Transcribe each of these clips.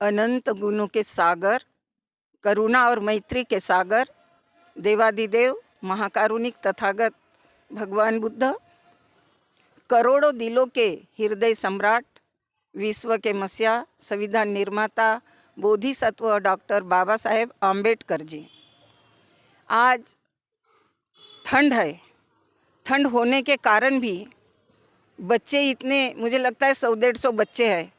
अनंत गुणों के सागर, करुणा और मैत्री के सागर, देवादिदेव महाकारुणिक तथागत भगवान बुद्ध, करोड़ों दिलों के हृदय सम्राट, विश्व के मसीहा, संविधान निर्माता, बोधिसत्व डॉक्टर बाबा साहेब आम्बेडकर जी। आज ठंड है, ठंड होने के कारण भी बच्चे इतने, मुझे लगता है 100-150 बच्चे हैं,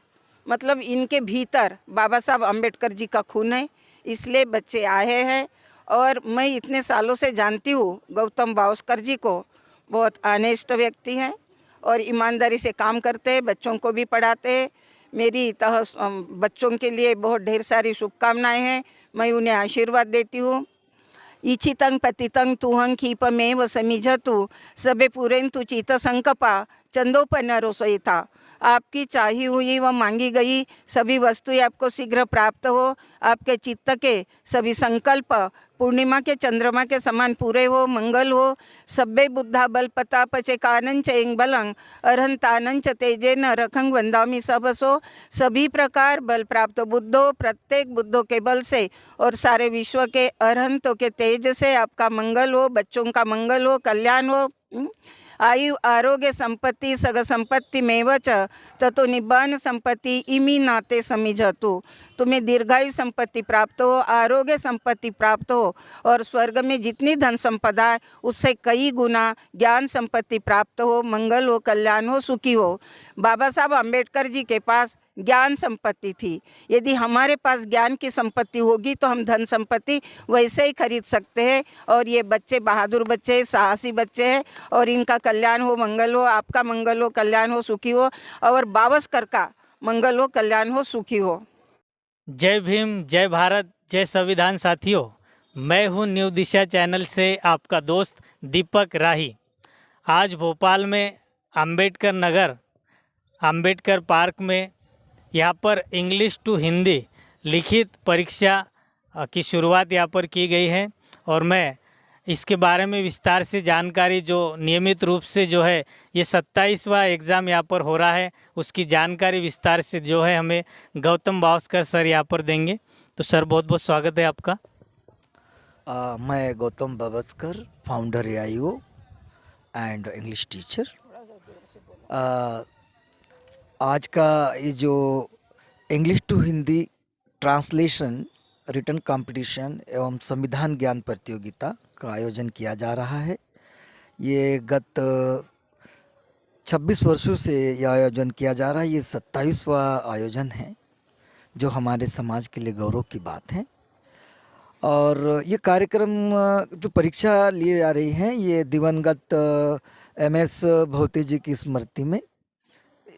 मतलब इनके भीतर बाबा साहब आम्बेडकर जी का खून है, इसलिए बच्चे आए हैं। और मैं इतने सालों से जानती हूँ गौतम बावस्कर जी को, बहुत ऑनेस्ट व्यक्ति हैं और ईमानदारी से काम करते हैं, बच्चों को भी पढ़ाते हैं। मेरी बच्चों के लिए बहुत ढेर सारी शुभकामनाएं हैं, मैं उन्हें आशीर्वाद देती हूँ। इच्छितं पतितं तुहं खीपमेव समिझतु सबे पुरेन्तु चित संकपा चंदोपनरो सहिता। आपकी चाही हुई व मांगी गई सभी वस्तुएं आपको शीघ्र प्राप्त हो, आपके चित्त के सभी संकल्प पूर्णिमा के चंद्रमा के समान पूरे हो, मंगल हो। सब्बे बुद्धा बल प्रताप चे कानन च एंग बलंग अरहंतानन च तेजे न रखंग वंदामी सबसो। सभी प्रकार बल प्राप्त बुद्धों, प्रत्येक बुद्धों के बल से और सारे विश्व के अरहंतों के तेज से आपका मंगल हो, बच्चों का मंगल हो, कल्याण हो। आयु आरोग्य संपत्ति सग संपत्ति मेवच ततो निब्बान संपत्ति इमी नाते समिझतु। तुम्हें दीर्घायु संपत्ति प्राप्त हो, आरोग्य संपत्ति प्राप्त हो और स्वर्ग में जितनी धन संपदा है उससे कई गुना ज्ञान संपत्ति प्राप्त हो, मंगल हो, कल्याण हो, सुखी हो। बाबा साहब आम्बेडकर जी के पास ज्ञान संपत्ति थी। यदि हमारे पास ज्ञान की संपत्ति होगी तो हम धन संपत्ति वैसे ही खरीद सकते हैं। और ये बच्चे बहादुर बच्चे, साहसी बच्चे हैं और इनका कल्याण हो, मंगल हो, आपका मंगल हो, कल्याण हो, सुखी हो और बावस्कर का मंगल हो, कल्याण हो, सुखी हो। जय भीम, जय भारत, जय संविधान। साथियों, मैं हूं न्यू दिशा चैनल से आपका दोस्त दीपक राही। आज भोपाल में अंबेडकर नगर, अंबेडकर पार्क में यहाँ पर इंग्लिश टू हिंदी लिखित परीक्षा की शुरुआत यहाँ पर की गई है और मैं इसके बारे में विस्तार से जानकारी, जो नियमित रूप से जो है ये 27वां एग्ज़ाम यहाँ पर हो रहा है, उसकी जानकारी विस्तार से जो है हमें गौतम बावस्कर सर यहाँ पर देंगे। तो सर, बहुत बहुत स्वागत है आपका। मैं Gautam Bawaskar, founder AIO and English teacher. आज का ये जो English to Hindi translation written competition एवं संविधान ज्ञान प्रतियोगिता का आयोजन किया जा रहा है। ये गत 26 वर्षों से यह आयोजन किया जा रहा है। ये 27वां आयोजन है, जो हमारे समाज के लिए गौरव की बात है। और ये कार्यक्रम जो परीक्षा लिए जा रही हैं, ये दिवंगत MS भोते जी की स्मृति में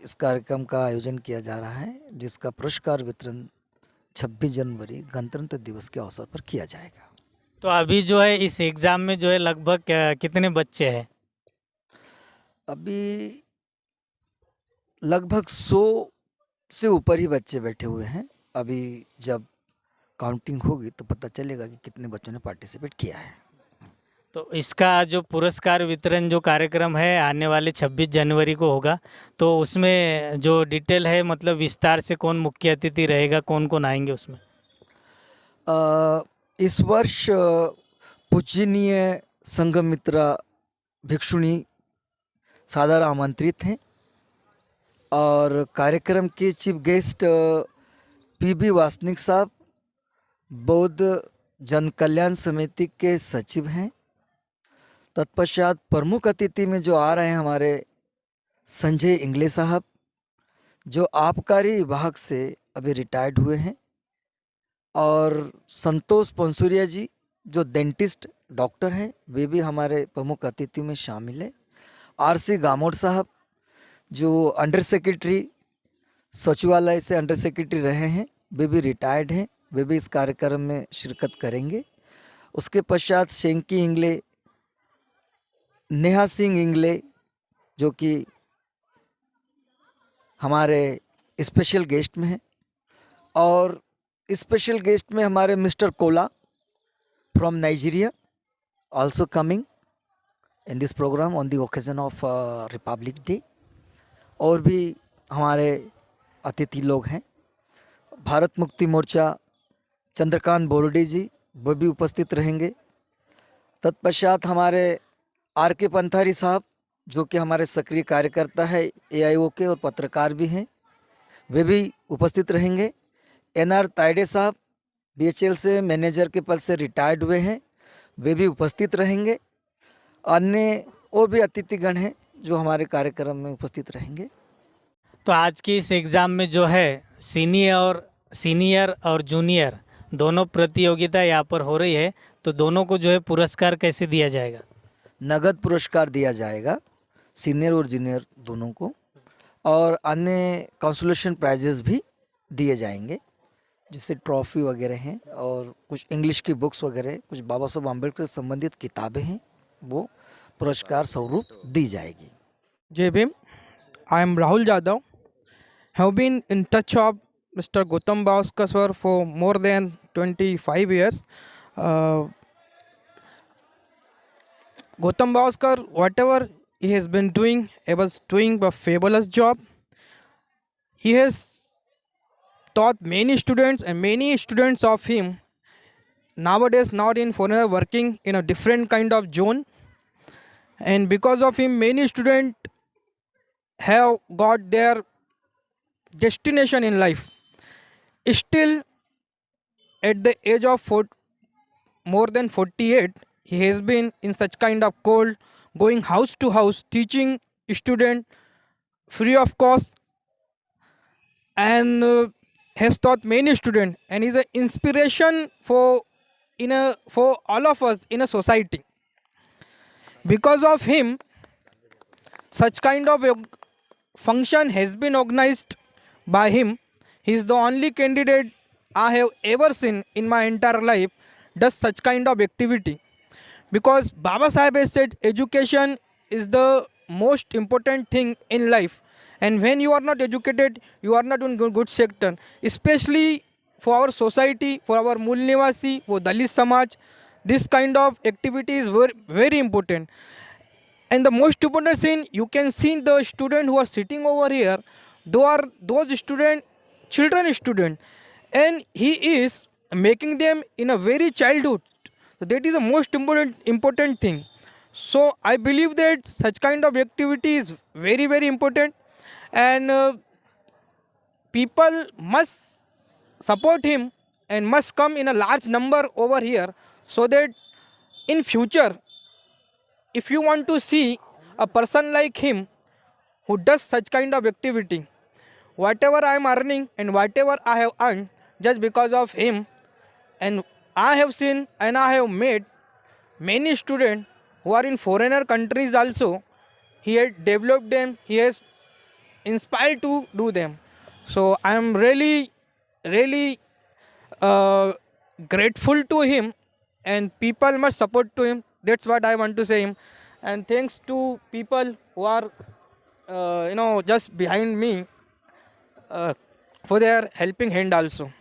इस कार्यक्रम का आयोजन किया जा रहा है, जिसका पुरस्कार वितरण 26 जनवरी गणतंत्र दिवस के अवसर पर किया जाएगा। तो अभी जो है इस एग्ज़ाम में जो है लगभग कितने बच्चे हैं? अभी लगभग 100 से ऊपर ही बच्चे बैठे हुए हैं। अभी जब काउंटिंग होगी तो पता चलेगा कि कितने बच्चों ने पार्टिसिपेट किया है। तो इसका जो पुरस्कार वितरण जो कार्यक्रम है आने वाले 26 जनवरी को होगा, तो उसमें जो डिटेल है, मतलब विस्तार से कौन मुख्य अतिथि रहेगा, कौन कौन आएंगे उसमें? इस वर्ष पूजनीय संघमित्रा भिक्षुणी सादर आमंत्रित हैं और कार्यक्रम के चीफ गेस्ट PB वासनिक साहब बौद्ध जन कल्याण समिति के सचिव हैं। तत्पश्चात प्रमुख अतिथि में जो आ रहे हैं हमारे संजय इंगले साहब, जो आबकारी विभाग से अभी रिटायर्ड हुए हैं, और संतोष पंसुरिया जी जो डेंटिस्ट डॉक्टर हैं, वे भी हमारे प्रमुख अतिथि में शामिल है। RC गामोड़ साहब जो अंडर सेक्रेटरी सचिवालय से अंडर सेक्रेटरी रहे हैं, वे भी रिटायर्ड हैं, वे भी इस कार्यक्रम में शिरकत करेंगे। उसके पश्चात शेंकी इंगले, नेहा सिंह इंगले जो कि हमारे स्पेशल गेस्ट में हैं, और स्पेशल गेस्ट में हमारे mister Cola from Nigeria also coming in this program on the occasion of Republic Day। और भी हमारे अतिथि लोग हैं, भारत मुक्ति मोर्चा चंद्रकांत बोर्डे जी वो भी उपस्थित रहेंगे। तत्पश्चात हमारे आर के पंथारी साहब जो कि हमारे सक्रिय कार्यकर्ता है AIO के और पत्रकार भी हैं, वे भी उपस्थित रहेंगे। NR तायडे साहब BHL से मैनेजर के पद से रिटायर्ड हुए हैं, वे भी उपस्थित रहेंगे। अन्य और भी अतिथिगण हैं जो हमारे कार्यक्रम में उपस्थित रहेंगे। तो आज की इस एग्ज़ाम में जो है सीनियर और जूनियर दोनों प्रतियोगिता यहाँ पर हो रही है, तो दोनों को जो है पुरस्कार कैसे दिया जाएगा? नगद पुरस्कार दिया जाएगा सीनियर और जूनियर दोनों को, और अन्य कंसोलेशन प्राइजेस भी दिए जाएंगे, जैसे ट्रॉफी वगैरह हैं और कुछ इंग्लिश की बुक्स वगैरह, कुछ बाबा साहब अम्बेडकर से संबंधित किताबें हैं, वो पुरस्कार स्वरूप दी जाएगी। Jai Bhim. I am Rahul Jadhav. Have been in touch of Mr. Gautam Bhavskar sir for more than 25 years. Gautam Bhavskar, whatever he has been doing, he was doing a fabulous job. He has taught many students, and many students of him nowadays not in foreigner working in a different kind of zone. And because of him, many students have got their destination in life. Still, at the age of more than 48, he has been in such kind of cold, going house to house, teaching student free of cost, and has taught many students, and is an inspiration for all of us in a society. Because of him, such kind of a function has been organized by him. He is the only candidate I have ever seen in my entire life does such kind of activity. Because Baba Sahib has said education is the most important thing in life. And when you are not educated, you are not in good sector. Especially for our society, for our Mool Nivasi, for Dalit Samaj, this kind of activity is very, very important. And the most important thing, you can see the students who are sitting over here, those students, children students, and he is making them in a very childhood. So that is the most important thing. So I believe that such kind of activity is very, very important, and people must support him and must come in a large number over here, so that in future, if you want to see a person like him who does such kind of activity, whatever I am earning and whatever I have earned just because of him, and I have seen and I have met many students who are in foreigner countries also, he has developed them, he has inspired to do them. So I am really, really grateful to him, and people must support to him. That's what I want to say him. And thanks to people who are just behind me for their helping hand also.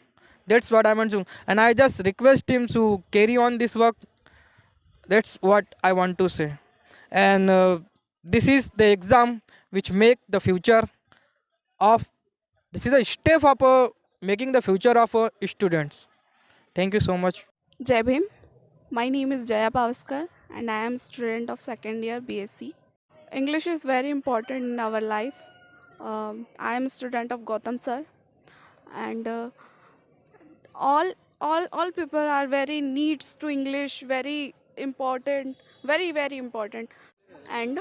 That's what I want to. And I just request him to carry on this work. That's what I want to say. And this is the exam which make the future of, this is a step of making the future of students. Thank you so much. Jai Bhim. My name is Jaya Pavaskar and I am student of second year BSc. English is very important in our life. I am a student of Gautam sir, and all people are very needs to English, very important, very, very important. And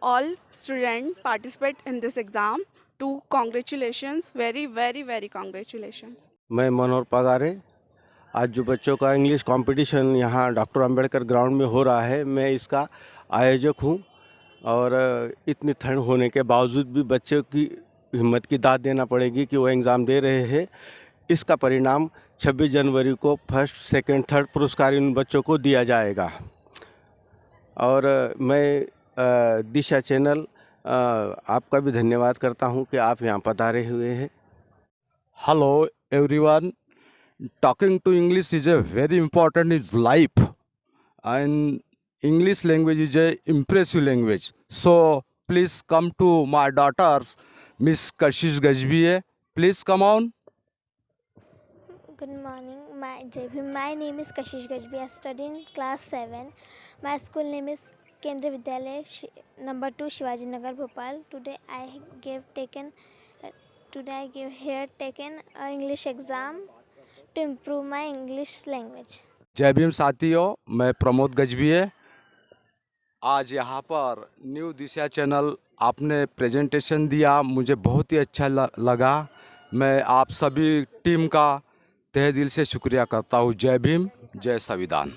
all students participate in this exam. To congratulations, very, very, very congratulations. मैं मनोहर पगारे, आज जो बच्चों का English competition यहाँ doctor Ambedkar ground में हो रहा है, मैं इसका आयोजक हूँ। और इतनी ठंड होने के बावजूद भी बच्चों की हिम्मत की दाद देना पड़ेगी कि वो एग्ज़ाम दे रहे हैं। इसका परिणाम 26 जनवरी को फर्स्ट, सेकंड, थर्ड पुरस्कार इन बच्चों को दिया जाएगा। और मैं दिशा चैनल आपका भी धन्यवाद करता हूं कि आप यहाँ पधारे हुए हैं। Hello everyone. Talking to English is a very important in life, and English language is a impressive language. So please come to my daughters, Miss Kashish Gajbiye. Please come on. Good morning. My name is Kashish Gajbi. I study in class 7. My school name is Kendra Vidyalaya number 2 Shivaji Nagar Bhopal. Today I taken a English exam to improve my English language. जय भीम साथियों, मैं प्रमोद गजभिये। आज यहाँ पर new दिशा channel आपने presentation दिया, मुझे बहुत ही अच्छा लगा। मैं आप सभी टीम का तहे दिल से शुक्रिया करता हूँ। जय भीम, जय संविधान।